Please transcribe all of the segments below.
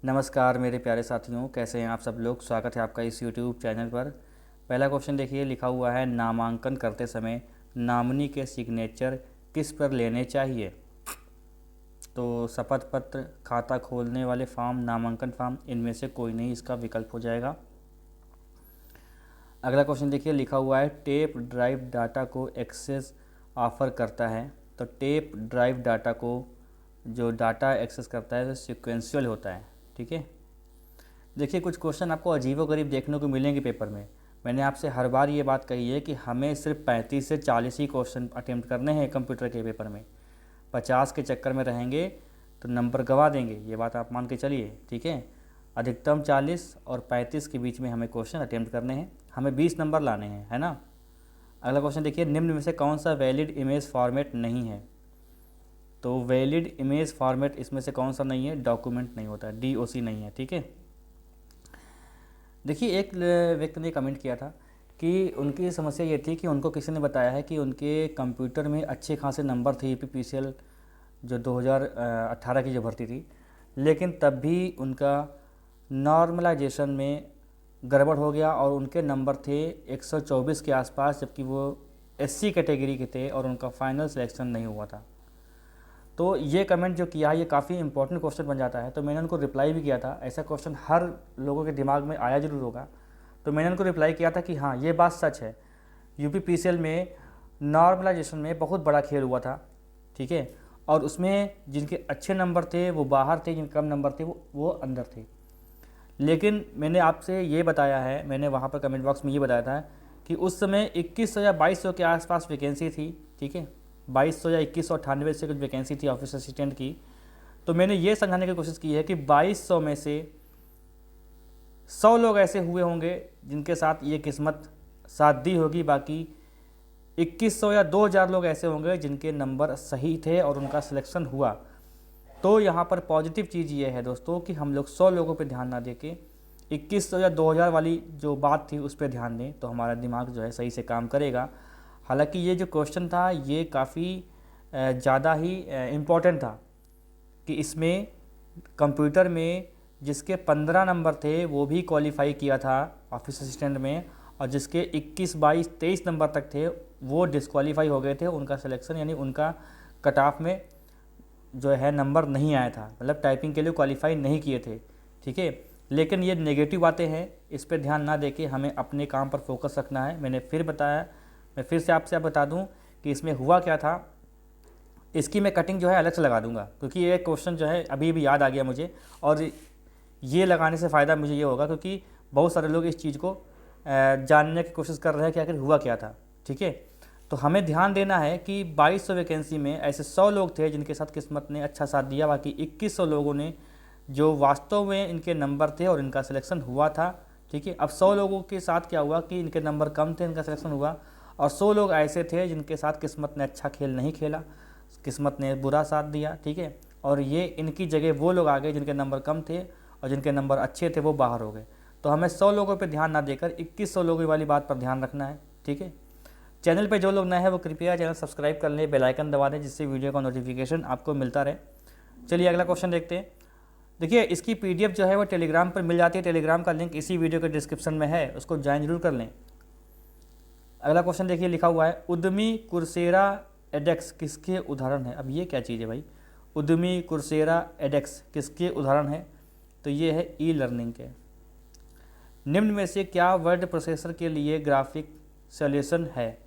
नमस्कार मेरे प्यारे साथियों, कैसे हैं आप सब लोग। स्वागत है आपका इस YouTube चैनल पर। पहला क्वेश्चन देखिए, लिखा हुआ है नामांकन करते समय नॉमिनी के सिग्नेचर किस पर लेने चाहिए। तो शपथ पत्र, खाता खोलने वाले फॉर्म, नामांकन फॉर्म, इनमें से कोई नहीं इसका विकल्प हो जाएगा। अगला क्वेश्चन देखिए, लिखा हुआ है टेप ड्राइव डाटा को एक्सेस ऑफर करता है। तो टेप ड्राइव डाटा को जो डाटा एक्सेस करता है वो सिक्वेंशियल होता है। ठीक है, देखिए कुछ क्वेश्चन आपको अजीबोगरीब देखने को मिलेंगे पेपर में। मैंने आपसे हर बार ये बात कही है कि हमें सिर्फ 35 से 40 ही क्वेश्चन अटेम्प्ट करने हैं कंप्यूटर के पेपर में। 50 के चक्कर में रहेंगे तो नंबर गंवा देंगे, ये बात आप मान के चलिए। ठीक है, अधिकतम 40 और 35 के बीच में हमें क्वेश्चन अटेम्प्ट करने हैं, हमें 20 नंबर लाने हैं, है ना। अगला क्वेश्चन देखिए, निम्न में से कौन सा वैलिड इमेज फॉर्मेट नहीं है। तो वैलिड इमेज फॉर्मेट इसमें से कौन सा नहीं है, डॉक्यूमेंट नहीं होता, DOC नहीं है। ठीक है, देखिए एक व्यक्ति ने कमेंट किया था कि उनकी समस्या ये थी कि उनको किसी ने बताया है कि उनके कंप्यूटर में अच्छे खासे नंबर थे UPPCL जो 2018 की जो भर्ती थी, लेकिन तब भी उनका नॉर्मलाइजेशन में गड़बड़ हो गया और उनके नंबर थे 124 के आसपास, जबकि वो SC कैटेगरी के थे और उनका फाइनल सिलेक्शन नहीं हुआ था। तो ये कमेंट जो किया है ये काफ़ी इंपॉर्टेंट क्वेश्चन बन जाता है। तो मैंने उनको रिप्लाई भी किया था, ऐसा क्वेश्चन हर लोगों के दिमाग में आया जरूर होगा। तो मैंने उनको रिप्लाई किया था कि हाँ ये बात सच है, UPPCL में नॉर्मलाइजेशन में बहुत बड़ा खेल हुआ था। ठीक है, और उसमें जिनके अच्छे नंबर थे वो बाहर थे, जिनके कम नंबर थे वो अंदर थे। लेकिन मैंने आपसे ये बताया है, मैंने वहाँ पर कमेंट बॉक्स में ये बताया था कि उस समय 2100 या 2200 के आसपास वैकेंसी थी। ठीक है, 2200 या 2198 से कुछ वैकेंसी थी ऑफिस असिस्टेंट की। तो मैंने ये समझाने की कोशिश की है कि 2200 में से 100 लोग ऐसे हुए होंगे जिनके साथ ये किस्मत साथ दी होगी, बाकी 2100 या 2000 लोग ऐसे होंगे जिनके नंबर सही थे और उनका सिलेक्शन हुआ। तो यहाँ पर पॉजिटिव चीज़ ये है दोस्तों कि हम लोग 100 लोगों पे ध्यान ना देके 2100 या 2000 वाली जो बात थी उस पर ध्यान दें, तो हमारा दिमाग जो है सही से काम करेगा। हालांकि ये जो क्वेश्चन था ये काफ़ी ज़्यादा ही इम्पोर्टेंट था कि इसमें कंप्यूटर में जिसके 15 नंबर थे वो भी क्वालिफाई किया था ऑफिस असिस्टेंट में, और जिसके 21, 22, 23 नंबर तक थे वो डिस्क्वालीफाई हो गए थे, उनका सिलेक्शन यानी उनका कट ऑफ में जो है नंबर नहीं आया था, मतलब टाइपिंग के लिए क्वालिफाई नहीं किए थे। ठीक है, लेकिन ये नेगेटिव बातें हैं, इस पर ध्यान ना देके हमें अपने काम पर फोकस रखना है। मैंने फिर बताया, मैं फिर से आपसे बता दूं कि इसमें हुआ क्या था। इसकी मैं कटिंग जो है अलग से लगा दूंगा, क्योंकि ये क्वेश्चन जो है अभी भी याद आ गया मुझे, और ये लगाने से फ़ायदा मुझे ये होगा क्योंकि बहुत सारे लोग इस चीज़ को जानने की कोशिश कर रहे हैं कि आखिर हुआ क्या था। ठीक है, तो हमें ध्यान देना है कि 2200 वैकेंसी में ऐसे 100 लोग थे जिनके साथ किस्मत ने अच्छा साथ दिया, बाकी 2100 लोगों ने जो वास्तव में इनके नंबर थे और इनका सिलेक्शन हुआ था। ठीक है, अब 100 लोगों के साथ क्या हुआ कि इनके नंबर कम थे, इनका सिलेक्शन हुआ, और 100 लोग ऐसे थे जिनके साथ किस्मत ने अच्छा खेल नहीं खेला, किस्मत ने बुरा साथ दिया। ठीक है, और ये इनकी जगह वो लोग आ गए जिनके नंबर कम थे और जिनके नंबर अच्छे थे वो बाहर हो गए। तो हमें 100 लोगों पे ध्यान ना देकर 2100 लोगों वाली बात पर ध्यान रखना है। ठीक है, चैनल पे जो लोग नए हैं वो कृपया चैनल सब्सक्राइब कर लें, बेल आइकन दबा दें जिससे वीडियो का नोटिफिकेशन आपको मिलता रहे। चलिए अगला क्वेश्चन देखते हैं। देखिए इसकी PDF जो है वो टेलीग्राम पर मिल जाती है, टेलीग्राम का लिंक इसी वीडियो के डिस्क्रिप्शन में है, उसको ज्वाइन जरूर कर लें। अगला क्वेश्चन देखिए, लिखा हुआ है उद्यमी कुर्सेरा एडेक्स किसके उदाहरण है। अब ये क्या चीज़ है भाई, उद्यमी कुर्सेरा एडेक्स किसके उदाहरण है। तो ये है E-लर्निंग के। निम्न में से क्या वर्ड प्रोसेसर के लिए ग्राफिक सॉल्यूशन है।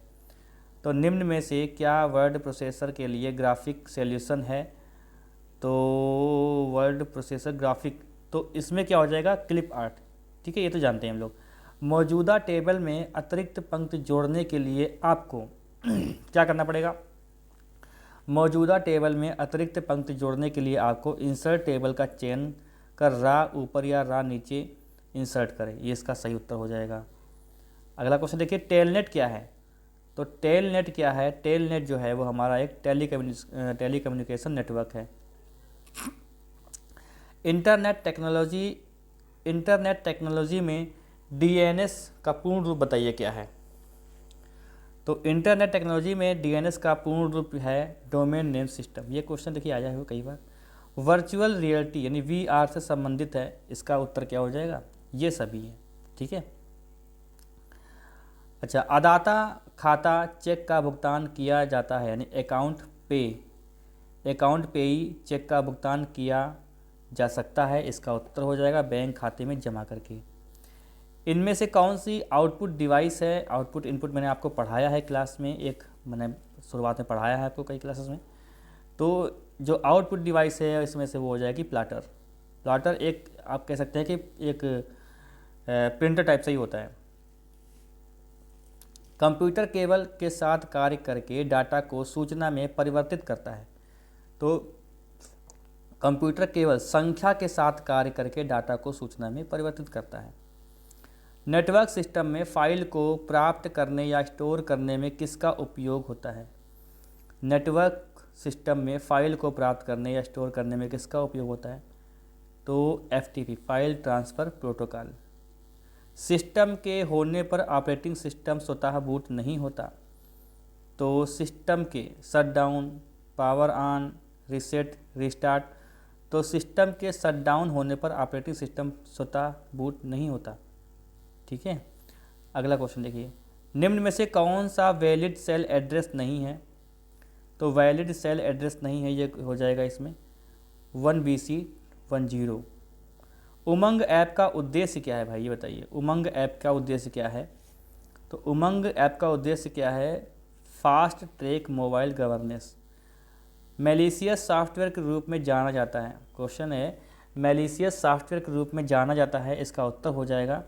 तो निम्न में से क्या वर्ड प्रोसेसर के लिए ग्राफिक सॉल्यूशन है। तो वर्ड प्रोसेसर ग्राफिक, तो इसमें क्या हो जाएगा, क्लिप आर्ट। ठीक है, ये तो जानते हैं हम लोग। मौजूदा टेबल में अतिरिक्त पंक्ति जोड़ने के लिए आपको क्या करना पड़ेगा। मौजूदा टेबल में अतिरिक्त पंक्ति जोड़ने के लिए आपको इंसर्ट टेबल का चयन कर रा ऊपर या रा नीचे इंसर्ट करें, ये इसका सही उत्तर हो जाएगा। अगला क्वेश्चन देखिए, टेलनेट क्या है। तो टेलनेट क्या है, टेलनेट जो है वो हमारा एक टेलीकम्युनिकेशन नेटवर्क है। इंटरनेट टेक्नोलॉजी में DNS का पूर्ण रूप बताइए क्या है। तो इंटरनेट टेक्नोलॉजी में DNS का पूर्ण रूप है डोमेन नेम सिस्टम। ये क्वेश्चन देखिए आया है कई बार। वर्चुअल रियलिटी यानी VR से संबंधित है, इसका उत्तर क्या हो जाएगा, ये सभी है। ठीक है। अच्छा, अदाता खाता चेक का भुगतान किया जाता है यानी अकाउंट पेई चेक का भुगतान किया जा सकता है, इसका उत्तर हो जाएगा बैंक खाते में जमा करके। इनमें से कौन सी आउटपुट डिवाइस है, आउटपुट इनपुट मैंने आपको पढ़ाया है क्लास में, एक मैंने शुरुआत में पढ़ाया है आपको कई क्लासेस में। तो जो आउटपुट डिवाइस है इसमें से वो हो जाएगी प्लाटर। प्लाटर एक आप कह सकते हैं कि एक प्रिंटर टाइप से ही होता है। कंप्यूटर केबल के साथ कार्य करके डाटा को सूचना में परिवर्तित करता है। तो कंप्यूटर केवल संख्या के साथ कार्य करके डाटा को सूचना में परिवर्तित करता है। नेटवर्क सिस्टम में फाइल को प्राप्त करने या स्टोर करने में किसका उपयोग होता है? नेटवर्क सिस्टम में फाइल को प्राप्त करने या स्टोर करने में किसका उपयोग होता है? तो FTP, file transfer protocol. System के होने पर ऑपरेटिंग सिस्टम स्वतः बूट नहीं होता। तो सिस्टम के shutdown, power on, reset, restart. तो सिस्टम के शटडाउन होने पर ऑपरेटिंग सिस्टम स्वतः बूट नहीं होता। ठीक है। अगला क्वेश्चन देखिए, निम्न में से कौन सा वैलिड सेल एड्रेस नहीं है? तो वैलिड सेल एड्रेस नहीं है, ये हो जाएगा इसमें 1BC10। उमंग ऐप का उद्देश्य क्या है भाई, ये बताइए। उमंग ऐप का उद्देश्य क्या है? तो उमंग ऐप का उद्देश्य क्या है? Fast track mobile governance. Malicious software के रूप में जाना जाता है। क्वेश्चन है, मैलिशियस सॉफ्टवेयर के रूप में जाना जाता है, इसका उत्तर हो जाएगा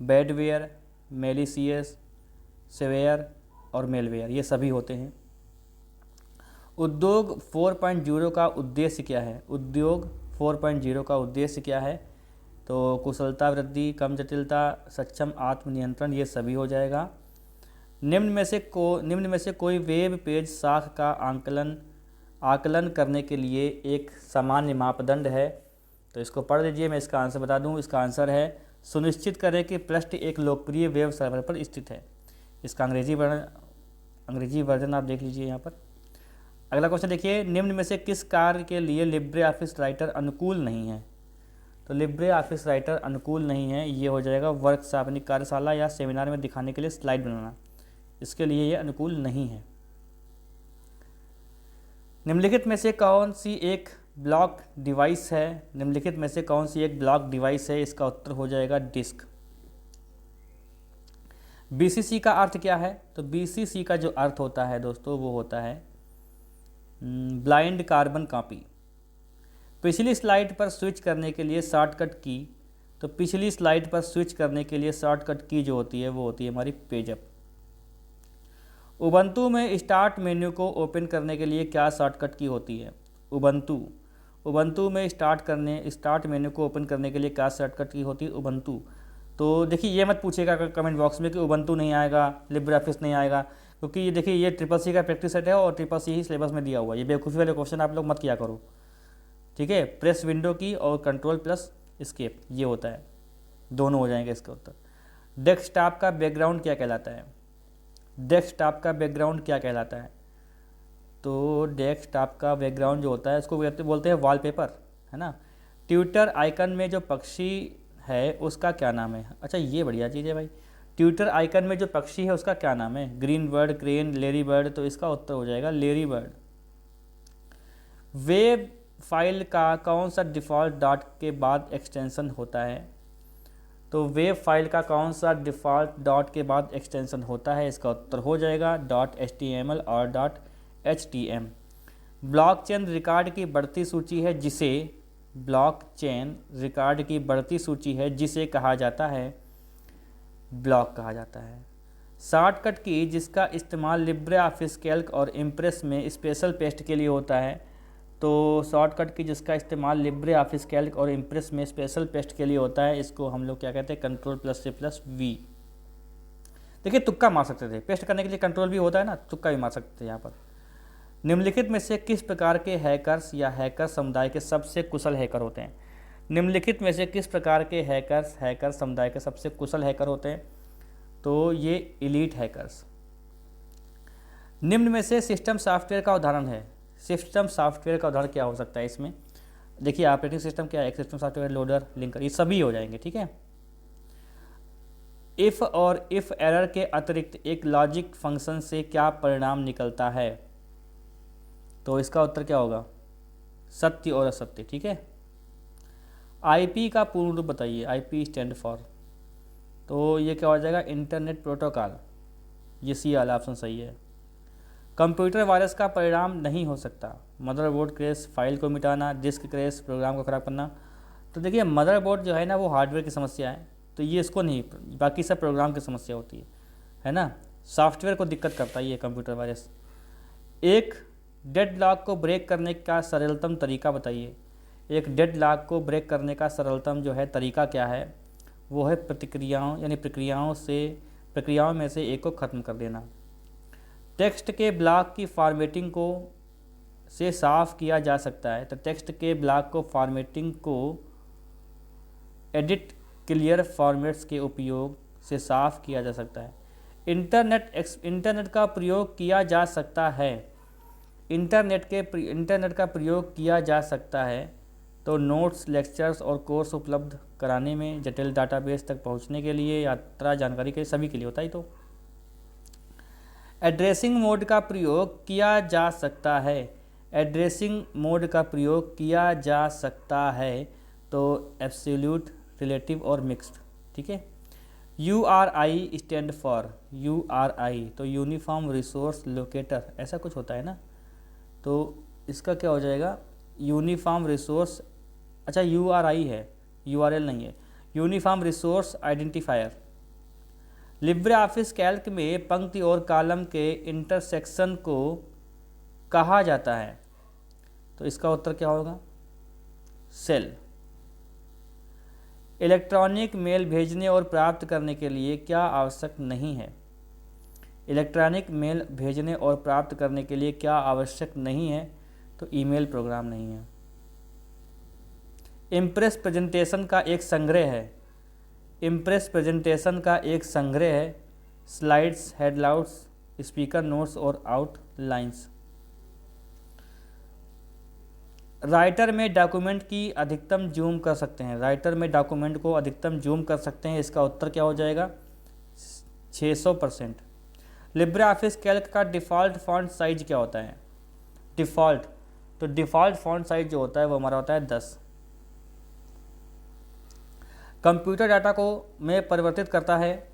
बैडवेयर, मैलिशियस, सेवेयर और मेलवेयर, ये सभी होते हैं। उद्योग 4.0 का उद्देश्य क्या है? उद्योग 4.0 का उद्देश्य क्या है? तो कुशलता वृद्धि, कम जटिलता, सक्षम आत्मनियंत्रण, ये सभी हो जाएगा। निम्न में से कोई वेब पेज साख का आकलन करने के लिए एक सामान्य मापदंड है? तो इसको पढ़ लीजिए, मैं इसका आंसर बता दूं। इसका आंसर है सुनिश्चित करें कि पृष्ठ एक लोकप्रिय वेब सर्वर पर स्थित है। इसका अंग्रेजी वर्जन आप देख लीजिए यहाँ पर। अगला क्वेश्चन देखिए, निम्न में से किस कार्य के लिए लिब्रे ऑफिस राइटर अनुकूल नहीं है? तो लिब्रे ऑफिस राइटर अनुकूल नहीं है, ये हो जाएगा वर्कशॉप यानी कार्यशाला या सेमिनार में दिखाने के लिए स्लाइड बनाना, इसके लिए ये अनुकूल नहीं है। निम्नलिखित में से कौन सी एक ब्लॉक डिवाइस है? निम्नलिखित में से कौन सी एक ब्लॉक डिवाइस है? इसका उत्तर हो जाएगा डिस्क। BCC का अर्थ क्या है? तो BCC का जो अर्थ होता है दोस्तों वो होता है ब्लाइंड कार्बन कॉपी। पिछली स्लाइड पर स्विच करने के लिए शॉर्टकट की, तो पिछली स्लाइड पर स्विच करने के लिए शॉर्टकट की जो होती है वो होती है हमारी पेजअप। उबंटू में स्टार्ट मेन्यू को ओपन करने के लिए क्या शॉर्टकट की होती है? उबंटू में स्टार्ट मेन्यू को ओपन करने के लिए क्या शॉर्टकट की होती है? उबंटू। तो देखिए ये मत पूछेगा कमेंट बॉक्स में कि उबंटू नहीं आएगा, लिब्रे ऑफिस नहीं आएगा, क्योंकि ये देखिए ये CCC का प्रैक्टिस सेट है और CCC ही सिलेबस में दिया हुआ है। ये बेवकूफ़ी वाले क्वेश्चन आप लोग मत किया करो। ठीक है, प्रेस विंडो की और कंट्रोल प्लस एस्केप, ये होता है, दोनों हो जाएंगे इसका उत्तर। डेस्कटॉप का बैकग्राउंड क्या कहलाता है? डेस्कटॉप का बैकग्राउंड क्या कहलाता है? तो डेस्कटॉप का बैकग्राउंड जो होता है उसको बोलते हैं वॉलपेपर, है ना। ट्विटर आइकन में जो पक्षी है उसका क्या नाम है? अच्छा ये बढ़िया चीज़ है भाई, ट्विटर आइकन में जो पक्षी है उसका क्या नाम है? ग्रीन बर्ड, क्रेन, लेरी बर्ड, तो इसका उत्तर हो जाएगा लेरी बर्ड। वेब फाइल का कौन सा डिफ़ॉल्ट डॉट के बाद एक्सटेंशन होता है? तो वेब फाइल का कौन सा डिफ़ॉल्ट डॉट के बाद एक्सटेंशन होता है? इसका उत्तर हो जाएगा .html और .htm। ब्लॉकचेन रिकॉर्ड की बढ़ती सूची है जिसे कहा जाता है ब्लॉक कहा जाता है। शॉर्टकट की जिसका इस्तेमाल लिब्रे ऑफिस कैल्क और इम्प्रेस में स्पेशल पेस्ट के लिए होता है, तो शॉर्टकट की जिसका इस्तेमाल लिब्रे ऑफिस कैल्क और इम्प्रेस में स्पेशल पेस्ट के लिए होता है, इसको हम लोग क्या कहते हैं? Ctrl+C+V। देखिए तुक्का मार सकते थे, पेस्ट करने के लिए कंट्रोल भी होता है ना, तुक्का भी मार सकते थे यहाँ पर। निम्नलिखित में से किस प्रकार के हैकर्स या हैकर समुदाय के सबसे कुशल हैकर होते हैं? निम्नलिखित में से किस प्रकार के हैकर समुदाय के सबसे कुशल हैकर होते हैं? तो ये एलीट हैकर्स। निम्न में से सिस्टम सॉफ्टवेयर का उदाहरण है। सिस्टम सॉफ्टवेयर का उदाहरण क्या हो सकता है इसमें? देखिए ऑपरेटिंग सिस्टम क्या है, एक सिस्टम सॉफ्टवेयर लोडर लिंकर, ये सभी हो जाएंगे, ठीक है। इफ़ और इफ़ एरर के अतिरिक्त एक लॉजिक फंक्शन से क्या परिणाम निकलता है, तो इसका उत्तर क्या होगा, सत्य और असत्य, ठीक है। आईपी का पूर्ण रूप बताइए, आईपी स्टैंड फॉर, तो ये क्या हो जाएगा, इंटरनेट प्रोटोकॉल, ये सी वाला ऑप्शन सही है। कंप्यूटर वायरस का परिणाम नहीं हो सकता, मदरबोर्ड क्रैश, फाइल को मिटाना, डिस्क क्रैश, प्रोग्राम को ख़राब करना। तो देखिए मदरबोर्ड जो है ना वो हार्डवेयर की समस्या है, तो ये इसको नहीं, बाकी सब प्रोग्राम की समस्या होती है ना, सॉफ्टवेयर को दिक्कत करता है ये कंप्यूटर वायरस। एक डेडलॉक को ब्रेक करने का सरलतम तरीका बताइए, एक डेडलॉक को ब्रेक करने का सरलतम जो है तरीका क्या है, वो है प्रतिक्रियाओं यानी प्रक्रियाओं में से एक को ख़त्म कर देना। टेक्स्ट के ब्लॉक की फॉर्मेटिंग को से साफ़ किया जा सकता है, तो टेक्स्ट के ब्लॉक को फॉर्मेटिंग को एडिट क्लियर फॉर्मेट्स के उपयोग से साफ़ किया जा सकता है। इंटरनेट का प्रयोग किया जा सकता है, इंटरनेट का प्रयोग किया जा सकता है तो नोट्स, लेक्चर्स और कोर्स उपलब्ध कराने में, जटिल डाटाबेस तक पहुंचने के लिए, यात्रा जानकारी के सभी के लिए होता है। तो एड्रेसिंग मोड का प्रयोग किया जा सकता है, एड्रेसिंग मोड का प्रयोग किया जा सकता है तो एब्सोल्यूट, रिलेटिव और मिक्स्ड, ठीक है। URI स्टैंड फॉर, URI तो यूनिफॉर्म रिसोर्स लोकेटर, ऐसा कुछ होता है ना, तो इसका क्या हो जाएगा, यूनिफॉर्म रिसोर्स, अच्छा URI है, URL नहीं है, uniform resource identifier. Libre office Calc में पंक्ति और कॉलम के इंटरसेक्शन को कहा जाता है, तो इसका उत्तर क्या होगा, सेल। इलेक्ट्रॉनिक मेल भेजने और प्राप्त करने के लिए क्या आवश्यक नहीं है, इलेक्ट्रॉनिक मेल भेजने और प्राप्त करने के लिए क्या आवश्यक नहीं है, तो ईमेल प्रोग्राम नहीं है। इम्प्रेस प्रेजेंटेशन का एक संग्रह है, इम्प्रेस प्रेजेंटेशन का एक संग्रह है, स्लाइड्स, हेडलाउट्स, स्पीकर नोट्स और आउटलाइंस। राइटर में डॉक्यूमेंट की अधिकतम जूम कर सकते हैं, राइटर में डॉक्यूमेंट को अधिकतम जूम कर सकते हैं, इसका उत्तर क्या हो जाएगा, 600%। लिब्रे ऑफिस कैल्क का डिफ़ॉल्ट फॉन्ट साइज क्या होता है, डिफ़ॉल्ट, तो डिफ़ॉल्ट फॉन्ट साइज जो होता है वो हमारा होता है 10। कंप्यूटर डाटा को में परिवर्तित करता है,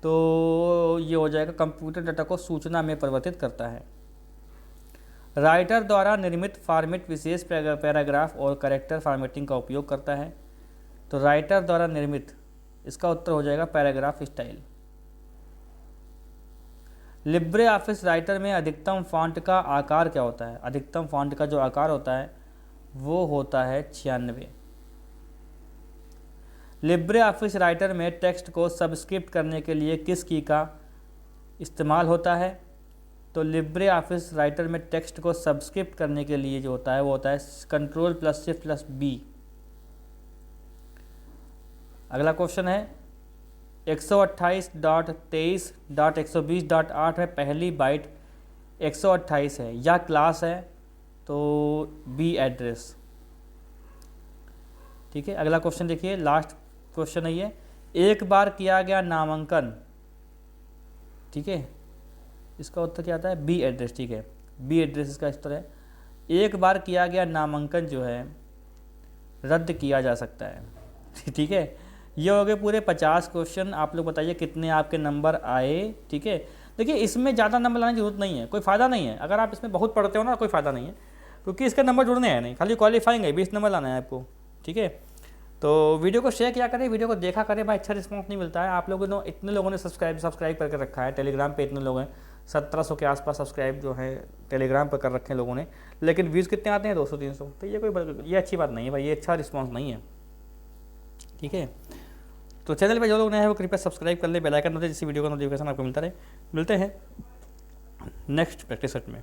तो ये हो जाएगा, कंप्यूटर डाटा को सूचना में परिवर्तित करता है। राइटर द्वारा निर्मित फॉर्मेट विशेष पैराग्राफ और कैरेक्टर फॉर्मेटिंग का उपयोग करता है, तो राइटर द्वारा निर्मित, इसका उत्तर हो जाएगा paragraph style. Libre office writer में अधिकतम फॉन्ट का आकार क्या होता है, अधिकतम फॉन्ट का जो आकार होता है वो होता है 96। लिब्रे ऑफिस राइटर में टेक्स्ट को सबस्क्रिप्ट करने के लिए किस की का इस्तेमाल होता है, तो लिब्रे ऑफिस राइटर में टेक्स्ट को सबस्क्रिप्ट करने के लिए जो होता है वो होता है Ctrl+Shift+B। अगला क्वेश्चन है 128.23.120.8 में पहली बाइट 128 है या क्लास है, तो बी एड्रेस, ठीक है। अगला क्वेश्चन देखिए, लास्ट क्वेश्चन है ये, एक बार किया गया नामांकन, ठीक है, इसका उत्तर क्या आता है, बी एड्रेस, ठीक है, बी एड्रेस इसका उत्तर है। एक बार किया गया नामांकन जो है रद्द किया जा सकता है, ठीक है। ये हो गए पूरे 50 क्वेश्चन। आप लोग बताइए कितने आपके नंबर आए, ठीक है। देखिए इसमें ज़्यादा नंबर लाने की जरूरत नहीं है, कोई फ़ायदा नहीं है, अगर आप इसमें बहुत पढ़ते हो ना कोई फ़ायदा नहीं है, क्योंकि इसके नंबर जुड़ने हैं नहीं, खाली क्वालिफाइंग है, 20 नंबर लाना है आपको, ठीक है। तो वीडियो को शेयर किया करें, वीडियो को देखा करें भाई, अच्छा रिस्पॉन्स नहीं मिलता है। आप लोगों ने इतने लोगों ने सब्सक्राइब करके रखा है, टेलीग्राम पे इतने लोग हैं, 1700 के आसपास सब्सक्राइब जो है टेलीग्राम पर कर रखे हैं लोगों ने, लेकिन व्यूज़ कितने आते हैं, 200-300, तो ये अच्छी बात नहीं है भाई, ये अच्छा रिस्पॉन्स नहीं है, ठीक है। तो चैनल पे जो लोग नए हैं वो कृपया सब्सक्राइब कर ले, बेल आइकन दे, जिससे वीडियो का नोटिफिकेशन आपको मिलता रहे। मिलते हैं नेक्स्ट प्रैक्टिस सेट में।